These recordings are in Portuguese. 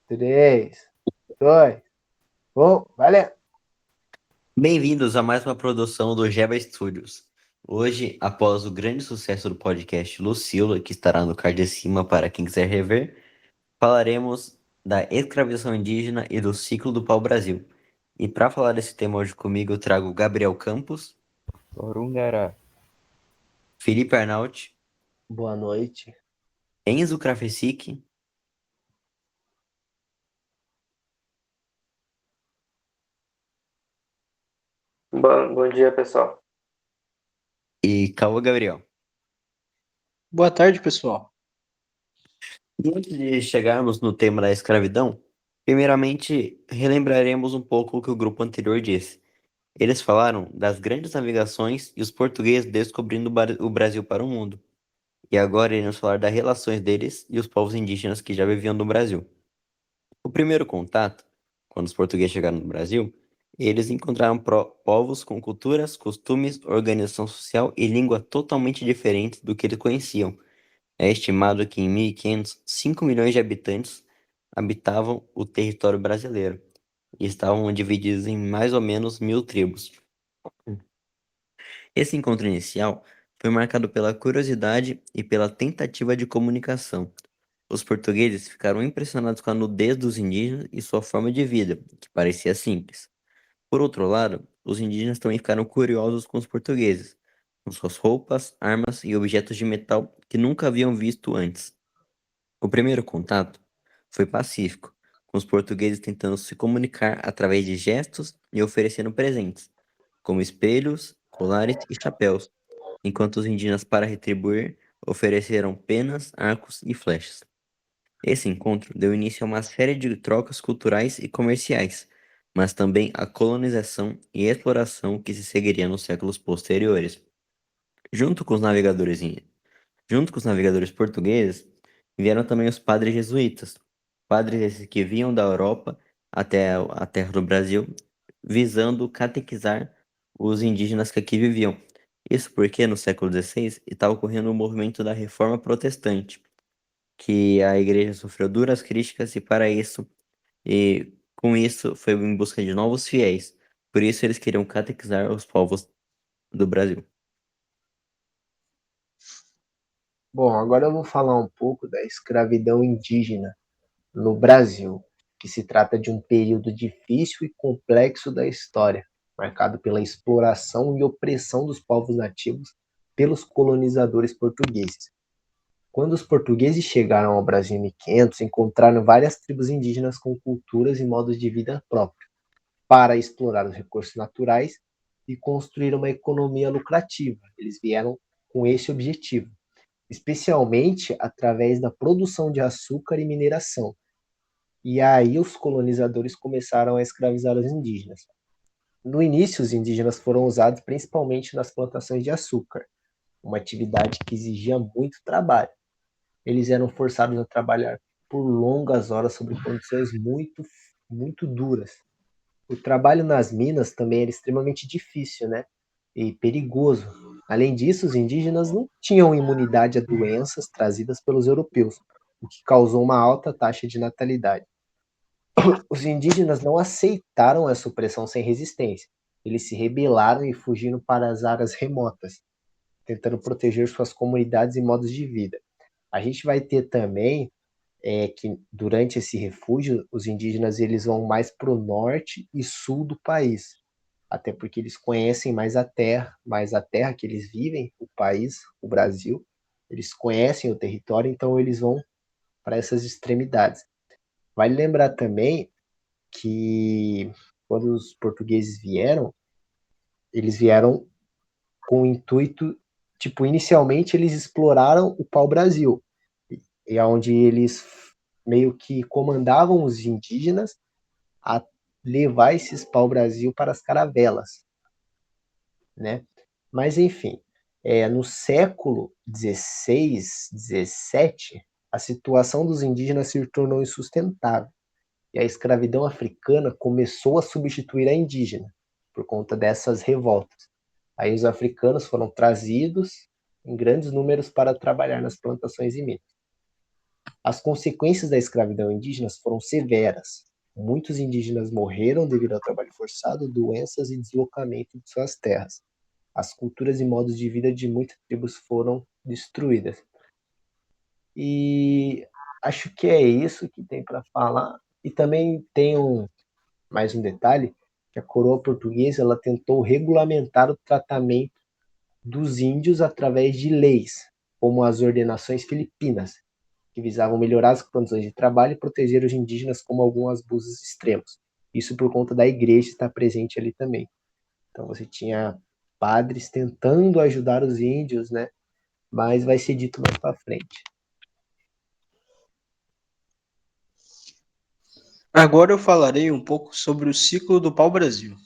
3, 2, 1, valeu! Bem-vindos a mais uma produção do Geba Studios. Hoje, após o grande sucesso do podcast Lucila, que estará no card de cima para quem quiser rever, falaremos da escravização indígena e do ciclo do pau-brasil. E para falar desse tema hoje comigo, eu trago Gabriel Campos, Orungará. Felipe Arnaut, Boa noite. Enzo Krafesic Bom dia, pessoal. e Cauã Gabriel. Boa tarde, pessoal. E antes de chegarmos no tema da escravidão, primeiramente relembraremos um pouco o que o grupo anterior disse. Eles falaram das grandes navegações e os portugueses descobrindo o Brasil para o mundo. E agora iremos falar das relações deles e os povos indígenas que já viviam no Brasil. O primeiro contato, quando os portugueses chegaram no Brasil, eles encontraram povos com culturas, costumes, organização social e língua totalmente diferentes do que eles conheciam. É estimado que em 1500, 5 milhões de habitantes habitavam o território brasileiro e estavam divididos em mais ou menos 1000 tribos. Esse encontro inicial foi marcado pela curiosidade e pela tentativa de comunicação. Os portugueses ficaram impressionados com a nudez dos indígenas e sua forma de vida, que parecia simples. Por outro lado, os indígenas também ficaram curiosos com os portugueses, com suas roupas, armas e objetos de metal que nunca haviam visto antes. O primeiro contato foi pacífico, com os portugueses tentando se comunicar através de gestos e oferecendo presentes, como espelhos, colares e chapéus, enquanto os indígenas, para retribuir, ofereceram penas, arcos e flechas. Esse encontro deu início a uma série de trocas culturais e comerciais, mas também a colonização e exploração que se seguiria nos séculos posteriores. Junto com os navegadores, junto com os navegadores portugueses, vieram também os padres jesuítas, padres esses que vinham da Europa até a terra do Brasil, visando catequizar os indígenas que aqui viviam. Isso porque no século XVI estava ocorrendo o movimento da Reforma Protestante, que a igreja sofreu duras críticas e com isso foi em busca de novos fiéis. Por isso eles queriam catequizar os povos do Brasil. Bom, agora eu vou falar um pouco da escravidão indígena no Brasil, que se trata de um período difícil e complexo da história, marcado pela exploração e opressão dos povos nativos pelos colonizadores portugueses. Quando os portugueses chegaram ao Brasil em 1500, encontraram várias tribos indígenas com culturas e modos de vida próprios, para explorar os recursos naturais e construir uma economia lucrativa. Eles vieram com esse objetivo, especialmente através da produção de açúcar e mineração. E aí os colonizadores começaram a escravizar os indígenas. No início, os indígenas foram usados principalmente nas plantações de açúcar, uma atividade que exigia muito trabalho. Eles eram forçados a trabalhar por longas horas sob condições muito duras. O trabalho nas minas também era extremamente difícil, né? E perigoso. Além disso, os indígenas não tinham imunidade a doenças trazidas pelos europeus, o que causou uma alta taxa de natalidade. Os indígenas não aceitaram essa opressão sem resistência. Eles se rebelaram e fugiram para as áreas remotas, tentando proteger suas comunidades e modos de vida. A gente vai ter também que durante esse refúgio, os indígenas eles vão mais para o norte e sul do país, até porque eles conhecem mais a terra que eles vivem, o país, o Brasil, eles conhecem o território, então eles vão para essas extremidades. Vale lembrar também que quando os portugueses vieram, eles vieram com o intuito, tipo, inicialmente eles exploraram o pau-brasil, e onde eles meio que comandavam os indígenas a levar esses pau-brasil para as caravelas, né? Mas enfim, no século XVI, XVII, a situação dos indígenas se tornou insustentável e a escravidão africana começou a substituir a indígena por conta dessas revoltas. Aí os africanos foram trazidos em grandes números para trabalhar nas plantações e minas. As consequências da escravidão indígena foram severas. Muitos indígenas morreram devido ao trabalho forçado, doenças e deslocamento de suas terras. As culturas e modos de vida de muitas tribos foram destruídas. E acho que é isso que tem para falar. E também tem mais um detalhe, que a coroa portuguesa ela tentou regulamentar o tratamento dos índios através de leis, como as ordenações filipinas, que visavam melhorar as condições de trabalho e proteger os indígenas como alguns abusos extremos. Isso por conta da igreja estar presente ali também. Então você tinha padres tentando ajudar os índios, né? Mas vai ser dito mais para frente. Agora eu falarei um pouco sobre o ciclo do pau-brasil.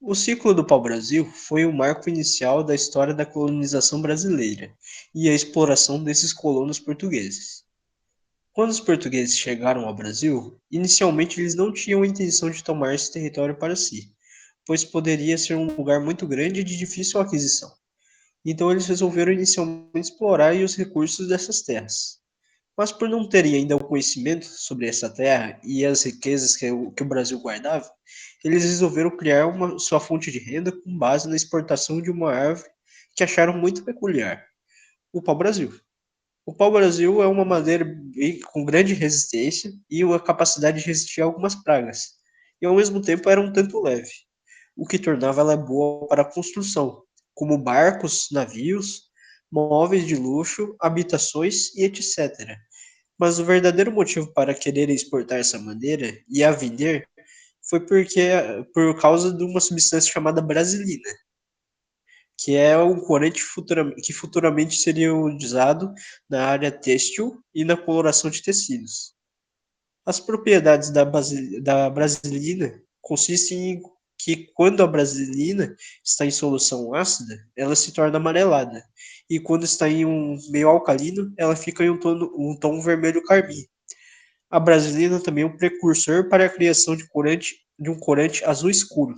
O ciclo do pau-brasil foi o marco inicial da história da colonização brasileira e a exploração desses colonos portugueses. Quando os portugueses chegaram ao Brasil, inicialmente eles não tinham a intenção de tomar esse território para si, pois poderia ser um lugar muito grande e de difícil aquisição. Então eles resolveram inicialmente explorar os recursos dessas terras. Mas por não terem ainda o conhecimento sobre essa terra e as riquezas que o Brasil guardava, eles resolveram criar sua fonte de renda com base na exportação de uma árvore que acharam muito peculiar, o pau-brasil. O pau-brasil é uma madeira com grande resistência e uma capacidade de resistir a algumas pragas, e ao mesmo tempo era um tanto leve, o que tornava ela boa para a construção, como barcos, navios, móveis de luxo, habitações e etc. Mas o verdadeiro motivo para querer exportar essa madeira e a vender foi por causa de uma substância chamada brasilina, que é um corante que futuramente seria usado na área têxtil e na coloração de tecidos. As propriedades da brasilina consistem em que quando a brasilina está em solução ácida, ela se torna amarelada, e quando está em um meio alcalino, ela fica em um tom vermelho carmim. A brasilina também é um precursor para a criação de um corante azul escuro.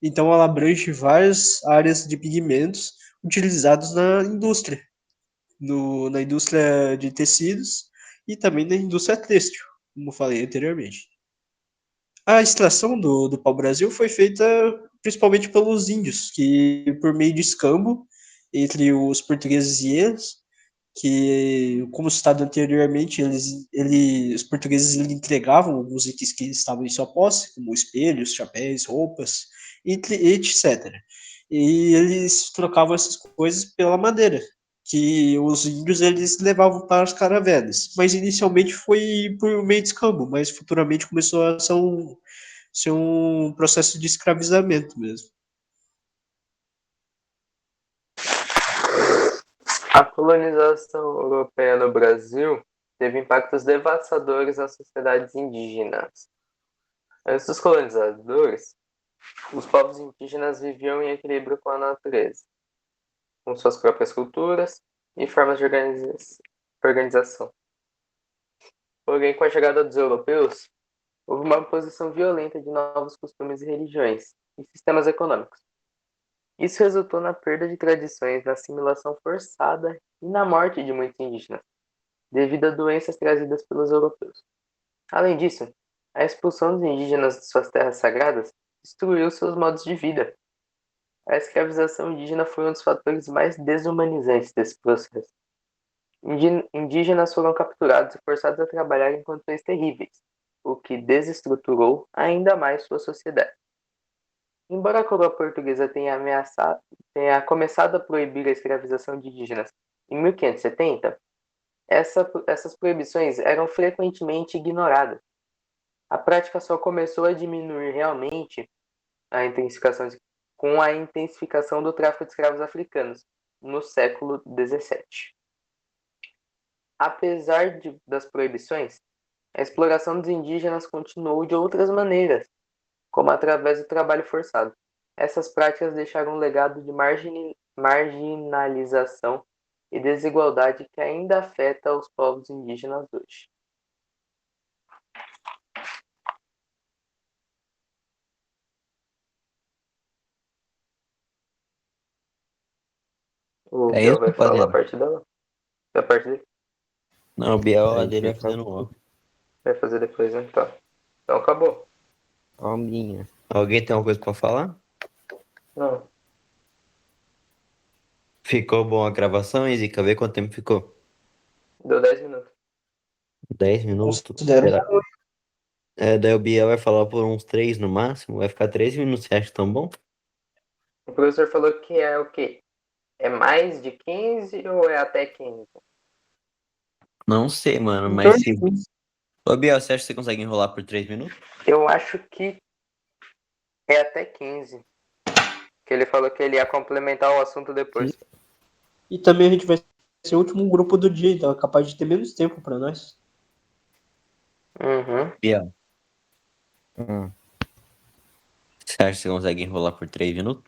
Então, ela abrange várias áreas de pigmentos utilizados na indústria, na indústria de tecidos e também na indústria têxtil, como falei anteriormente. A extração do pau-brasil foi feita principalmente pelos índios, que por meio de escambo entre os portugueses e eles, que, como citado anteriormente, os portugueses entregavam alguns itens que estavam em sua posse, como espelhos, chapéus, roupas, etc. E eles trocavam essas coisas pela madeira, que os índios eles levavam para as caravelas. Mas inicialmente foi por meio de escambo, mas futuramente começou a ser um processo de escravizamento mesmo. A colonização europeia no Brasil teve impactos devastadores nas sociedades indígenas. Antes dos colonizadores, os povos indígenas viviam em equilíbrio com a natureza, com suas próprias culturas e formas de organização. Porém, com a chegada dos europeus, houve uma imposição violenta de novos costumes e religiões e sistemas econômicos. Isso resultou na perda de tradições, na assimilação forçada e na morte de muitos indígenas, devido a doenças trazidas pelos europeus. Além disso, a expulsão dos indígenas de suas terras sagradas destruiu seus modos de vida. A escravização indígena foi um dos fatores mais desumanizantes desse processo. Indígenas foram capturados e forçados a trabalhar em condições terríveis, o que desestruturou ainda mais sua sociedade. Embora a coroa portuguesa tenha começado a proibir a escravização de indígenas em 1570, essas proibições eram frequentemente ignoradas. A prática só começou a diminuir realmente com a intensificação do tráfico de escravos africanos no século XVII. Apesar das proibições, a exploração dos indígenas continuou de outras maneiras, como através do trabalho forçado. Essas práticas deixaram um legado de marginalização e desigualdade que ainda afeta os povos indígenas hoje. O É Theo isso, vai falar a rapaziada. parte da parte dele. Não, o Biel, A a gente dele vai é fazendo falar. ó. Vai fazer depois, né? Então. Então acabou. Palminha. Alguém tem alguma coisa pra falar? Não. Ficou bom a gravação, Zica? Vê quanto tempo ficou. Deu 10 minutos. 10 minutos? Considero Será? Daí o Biel vai falar por uns 3 no máximo. Vai ficar 3 minutos. Você acha tão bom? O professor falou que é o quê? É mais de 15 ou é até 15? Não sei, mano, em mas torno se. de 15. Ô, Biel, você acha que você consegue enrolar por 3 minutos? Eu acho que é até 15. Que ele falou que ele ia complementar o assunto depois. E também a gente vai ser o último grupo do dia, então é capaz de ter menos tempo para nós. Uhum. Biel. Você acha que você consegue enrolar por 3 minutos?